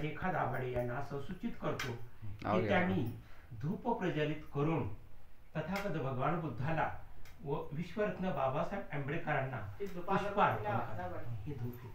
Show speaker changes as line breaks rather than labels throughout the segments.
रेखा दाभाडे यांना असं सूचित करतो की त्यांनी धूप प्रज्वलित करून तथागत भगवान बुद्धाला व विश्वरत्न बाबासाहेब आंबेडकरांना पुष्पार्पण हे धूप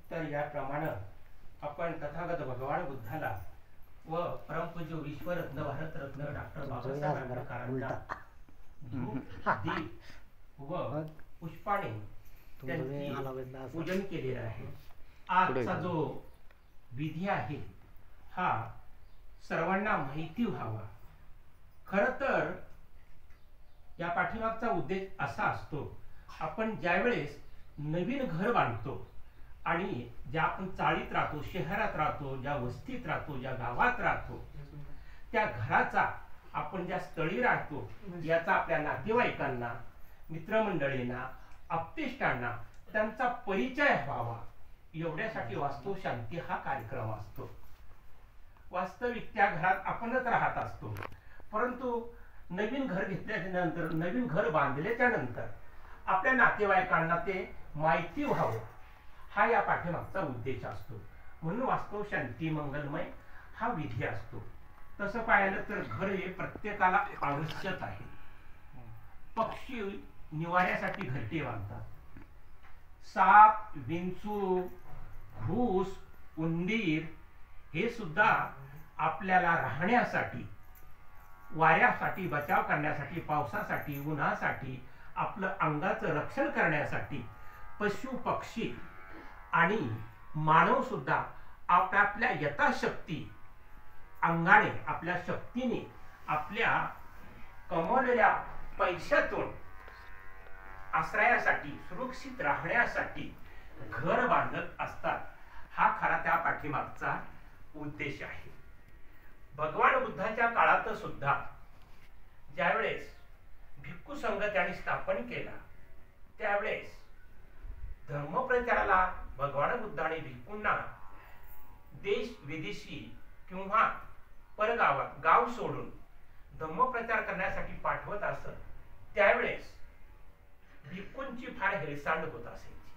तर याप्रमाणे आपण तथागत भगवान बुद्धाला व परमपूज्य विश्वरत्न भारतरत्न डॉक्टर बाबासाहेब आंबेडकरांना दीप व पुष्पाने त्यांचे पूजन केलेलं आहे। आजचा जो विधी आहे हा सर्वांना माहिती व्हावा। खरं तर या पाठीमागचा उद्देश असा असतो, आपण ज्यावेळेस नवीन घर बांधतो आणि ज्या आपण चाळीत राहतो, शहरात राहतो, ज्या वस्तीत राहतो, ज्या गावात राहतो, त्या घराचा आपण ज्या स्थळी राहतो याचा आपल्या नातेवाईकांना, मित्रमंडळींना, आप्तेष्टांना त्यांचा परिचय व्हावा एवढ्यासाठी वास्तव शांती हा कार्यक्रम असतो। वास्तविक त्या घरात आपणच राहत असतो, परंतु नवीन घर घेतल्याच्या नंतर, नवीन घर बांधल्याच्या नंतर आपल्या नातेवाईकांना ते माहिती व्हावं हा या पाठीमागचा उद्देश असतो। म्हणून वास्तव शांती मंगलमय हा विधी असतो। तसं पाहिलं तर घर हे प्रत्येकाला आवश्यक आहे। पक्षी निवाऱ्यासाठी घरटे बांधतात, साप, विंचू, घूस, उंदीर हे सुद्धा आपल्याला राहण्यासाठी, वाऱ्यासाठी बचाव करण्यासाठी, पावसासाठी, उन्हासाठी, आपलं अंगाचं रक्षण करण्यासाठी पशु पक्षी आणि मानव सुद्धा आपल्या यथाशक्ती अंगाने, आपल्या शक्तीने, आपल्या कमवलेल्या पैशातून आश्रयासाठी, सुरक्षित राहण्यासाठी घर बांधत असतात। हा खरा त्या पाठीमागचा उद्देश आहे। भगवान बुद्धाच्या काळात सुद्धा ज्यावेळेस भिक्खू संघ त्यांनी स्थापन केला त्यावेळेस धर्मप्रचाराला भगवान बुद्धाने भिक्खूंना देश विदेशी किंवा परगावात गाव सोडून धम्मप्रचार करण्यासाठी पाठवत असत। त्यावेळेस भिक्खूंची फार हेळसांड होत असायची,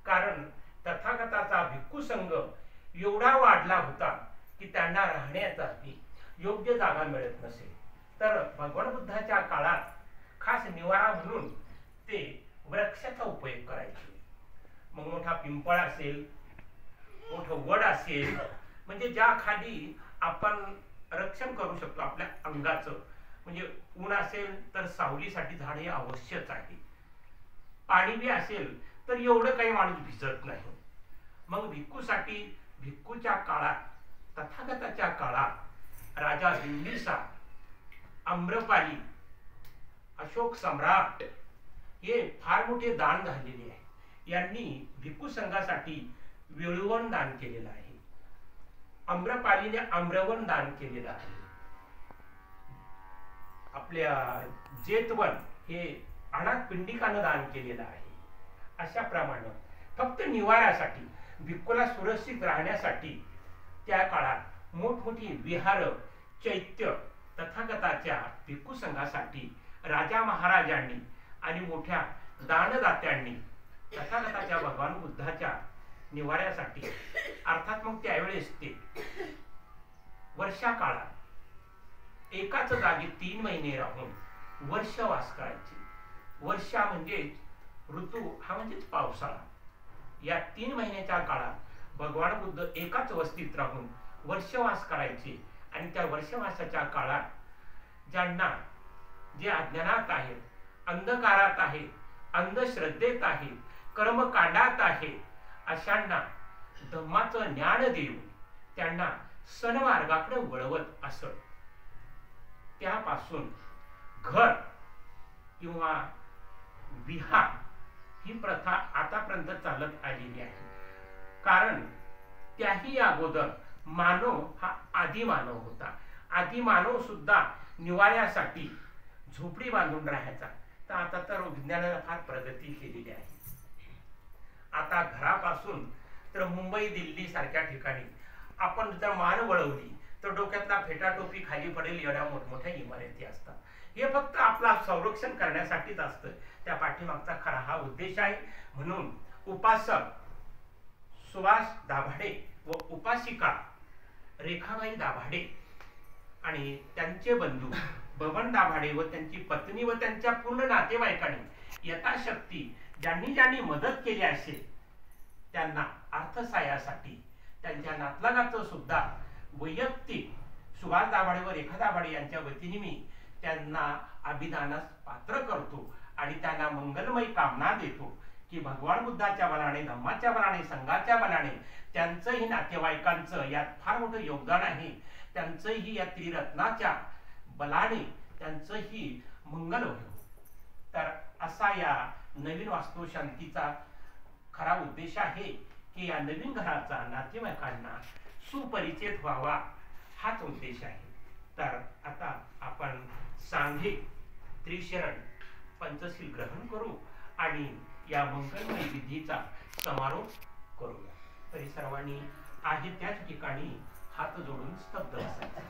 कारण तथागताचा भिक्खू संघ एवढा वाढला होता की त्यांना राहण्याचा योग्य जागा मिळत नसे। तर भगवान बुद्धाच्या काळात खास निवारा म्हणून ते वृक्षाचा उपयोग करायचे। मग मोठा पिंपळ असेल, मोठं वड असेल, म्हणजे ज्या खाली आपण रक्षण करू शकतो आपल्या अंगाचं, म्हणजे ऊन असेल तर सावलीसाठी झाड हे आवश्यक आहे, पाणी बी असेल तर एवढं काही माणूस भिजत नाही। मग भिक्खूसाठी भिक्खूच्या काळात, तथागताच्या काळात राजा बिंबिसार, आम्रपाली, अशोक सम्राट हे फार मोठे दान झालेले आहे। यांनी भिक्खू संघासाठी वेळुवन दान केलेलं आहे, आम्रपालीने आम्रवन दान केलेलं आहे, आपल्या जेतवन हे अनाथ पिंडिकानं दान केलेलं आहे। अशा प्रमाणे फक्त निवाऱ्यासाठी, भिक्खूला सुरक्षित राहण्यासाठी त्या काळात मोठमोठी विहार, चैत्य तथागताच्या भिक्खू संघासाठी राजा महाराजांनी आणि मोठ्या दानदात्यांनी तथागताच्या भगवान बुद्धाच्या निवाऱ्यासाठी, अर्थात मग त्यावेळेस ते वर्षा काळात एकाच जागी 3 महिने राहून वर्षवास करायचे। वर्षा म्हणजे ऋतू, हा म्हणजेच पावसाळा। या 3 महिन्याच्या काळात भगवान बुद्ध एकाच वस्तीत राहून वर्षवास करायचे आणि त्या वर्षवासाच्या काळात ज्यांना जे अज्ञानात आहेत, अंधकारात आहेत, अंधश्रद्धेत आहेत, कर्मकांडात आहेत, अशांना धम्माचं ज्ञान देऊन त्यांना सन्मार्गाकडे वळवत असत. त्यापासून घर किंवा विहार ही प्रथा आतापर्यंत चालत आलेली आहे. कारण त्याही अगोदर मानव हा आदिमानव होता. आदिमानव सुद्धा निवाऱ्यासाठी झोपडी बांधून राहायचा. तर आता तर विज्ञानाने फार प्रगती केलेली आहे. आता घरापासून तर मुंबई दिल्ली सारख्या ठिकाणी आपण जर मान वळवली तर डोक्यातला फेटा टोपी खाली पडेल एवढ्या मोठमोठ्या इमारती असतात. हे फक्त आपला संरक्षण करण्यासाठीच असतं. त्या पाठीमागचा खरा हा उद्देश आहे. म्हणून उपासक सुभाष दाभाडे व उपासिका रेखाबाई दाभाडे आणि त्यांचे बंधू बबन दाभाडे व त्यांची पत्नी व त्यांच्या पूर्ण नातेवाईकांनी यथाशक्ती ज्यांनी मदत केली असेल त्यांना अर्थसहाय्यासाठी त्यांच्या नातलगाचं सुद्धा वैयक्तिक सुभाष दाभाडे व रेखा दाभाडे यांच्या वतीने मी त्यांना अभिदानास पात्र करतो आणि त्यांना मंगलमय कामना देतो की भगवान बुद्धाच्या बलाने, धम्माच्या बलाने, संघाच्या बलाने त्यांचंही नातेवाईकांचं यात फार मोठं योगदान आहे. त्यांचंही या त्रिरत्नाच्या बलाने त्यांचंही मंगल होईल. तर असा या नवीन वास्तुशांतीचा खरा उद्देश आहे की या नवीन घराचा नातेवाईकांना सुपरिचित व्हावा, हाच उद्देश आहे. तर आता आपण सांघिक त्रिशरण पंचशील ग्रहण करू आणि या मंगलमय विधीचा समारोप करूया. तरी सर्वांनी आहे त्याच ठिकाणी हात जोडून स्तब्ध बसायचे.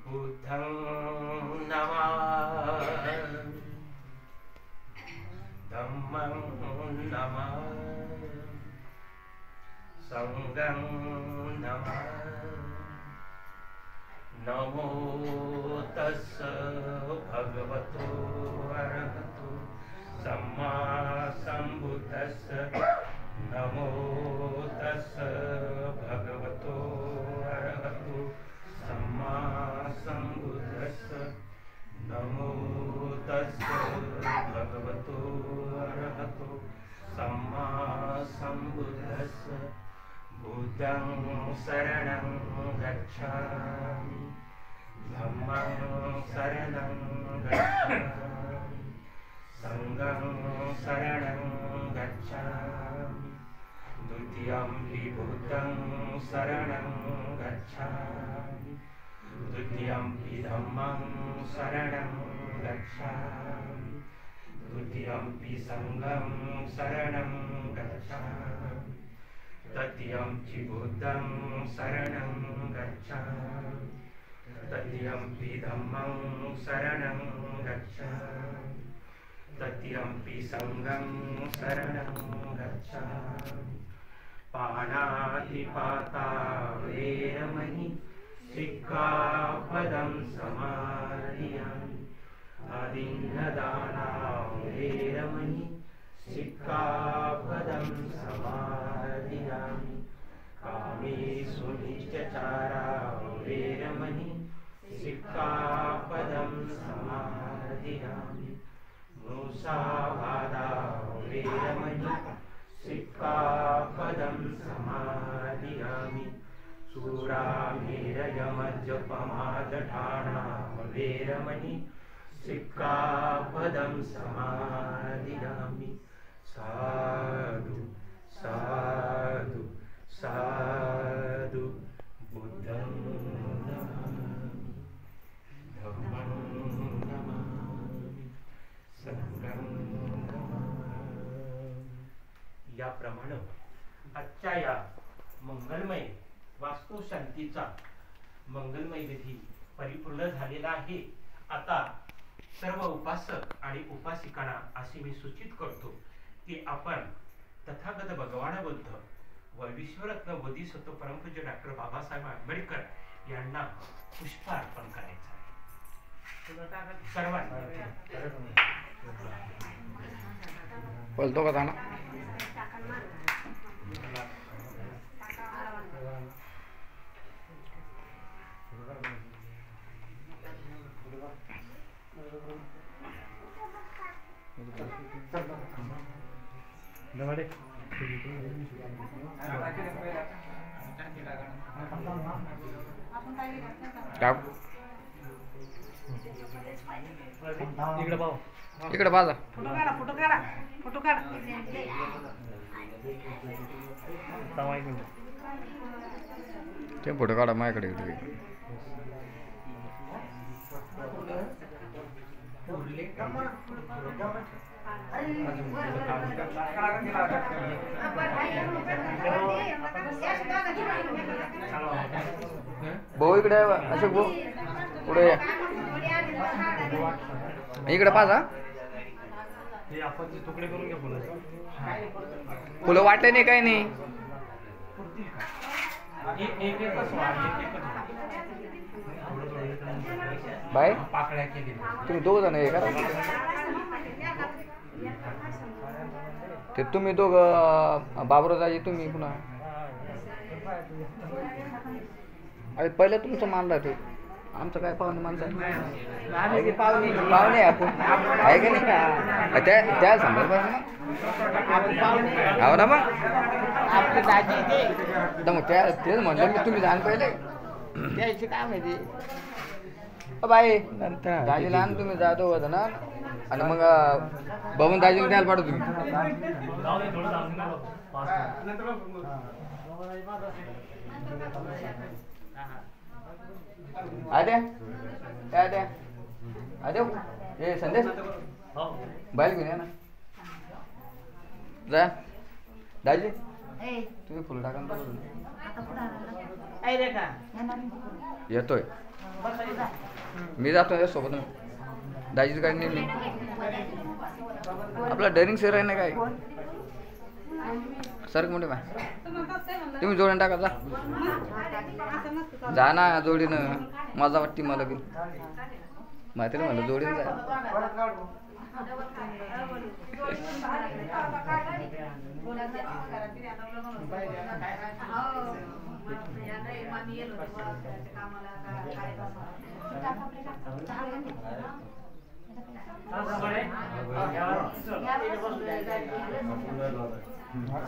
बुद्धं नमामि, धम्मं नमामि, संघं नमामि. नमो तस्स भगवतो अरहतो सम्मा सम्बुद्धस्स. नमो तस्स भगवतो अरहतो सम्मा सम्बुद्धस्स. नमो तस्स भगवतो अरहतो सम्मा सम्बुद्धस्स. बुद्धं शरणं गच्छामि, धम्मं शरणं गच्छामि, संघं शरणं गच्छामि. द्वितीयंपि बुद्धं शरणं गच्छामि, द्वितीयंपि धम्मं शरणं गच्छामि, द्वितीयंपि संघं शरणं गच्छामि, तृतीयंपि बुद्धं शरणं गच्छामि, तृतीयंपि धम्मं शरणं गच्छामि, तृतीयंपि संघं शरणं गच्छामि. पाणातिपाता वेरमणि सिक्खापदं समादियामि. आदिन्नदाना वेरमणि सिक्खापदं समादियामि. कामेषु मिथ्याचारा वेरमणि सिक्खापदं समादियामि. मुसावादा वेरमणि सिक्खापदं समादियामि. शूरामेरयमद्यपमादठाना वेरमणि सिक्खापदं समादियामि. साधु साधु साधु. बुद्धं नमामि, धम्मं नमामि, संघं नमामि. याप्रमाणे आजच्या या मंगलमय वास्तुशांतीचा मंगलमय विधी परिपूर्ण झालेला आहे. आता सर्व उपासक आणि उपासिकांना असे मी सूचित करतो की आपण तथागत भगवान बुद्ध व विश्वरत्न बोधिसत्व परमपूज्य डॉक्टर बाबासाहेब आंबेडकर यांना पुष्पार्पण करायचं आहे. सर्वांना
बोलतो का इकडे बाजा
फोटो काढ
ते फोटो काढा माझ्याकडे इकडे भाऊ इकडे अशोक भाऊ पुढे या इकडे पाहा फुलं वाटले नाही काही नाही बाय तुम्ही दोघ जण आहे का ते तुम्ही दोघ बाबरोदाजी तुम्ही पुन्हा अरे पहिले तुमचं मानला ते आमचं काय पाहुणे माणसं पाहुणे आपण आहे का नाही त्या संदर्भात ना हो ना मग त्या तेच म्हणलं मी तुम्ही जाण पहिले त्याची काय माहिती बाई दाजीला आण तुम्ही जातो होता ना आणि मग बबन दाजीला द्यायला पाठव तुम्ही अरे हे संदेश बाहेर घेऊन या ना जा दाजी तुम्ही फुल टाका येतोय मी जातो सोबत दाजीच गाडी नेली आपला डेअरिंग शेअर आहे ना काय सर मोठे बा तुम्ही जोडून टाका जा ना जोडीनं मजा वाटते मला बी माहिती ना म्हणलं जोडीन जा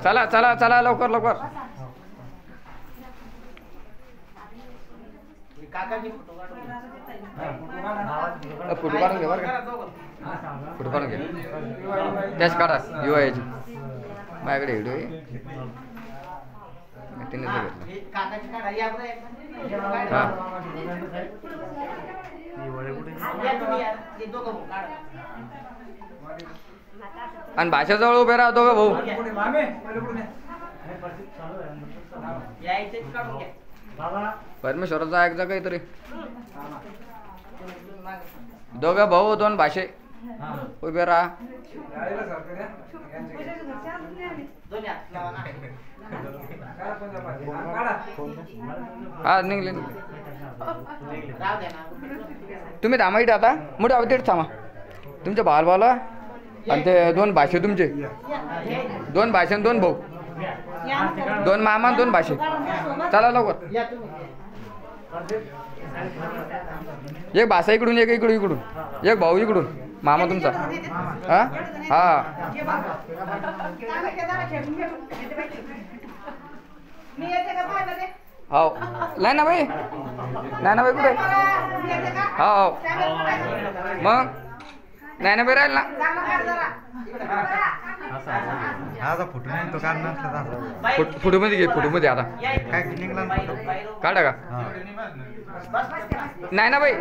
चला चला चला लवकर लवकर फोटो काढून घे बरं का फोटो काढून घे त्याच काढा युवायची माझ्याकडे व्हिडिओ आहे तिने आणि भाषेजवळ उभे राहतो का भाऊ परमेश्वराचा ऐकता काहीतरी दोघं भाऊ दोन भाषे उभे राहा हा निघले तुम्ही थांबा इथे आता मोठे आहोत तिथे थांबा तुमच्या भावाला आणि ते दोन भाषे तुमचे दोन भाषे दोन भाऊ दोन मामा दोन भाषे चला लवकर एक भाषा इकडून एक इकडून एक भाऊ इकडून मामा तुमचा हा हा हो लायनाबाई नानाबाई कुठे हो मग नानाबाई राहील ना फोटो मध्ये घे फोटो मध्ये आता काढा का नाही ना बाई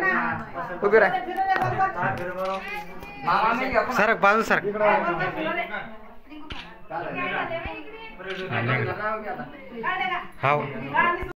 उभी राह सरक बाजू सरक हा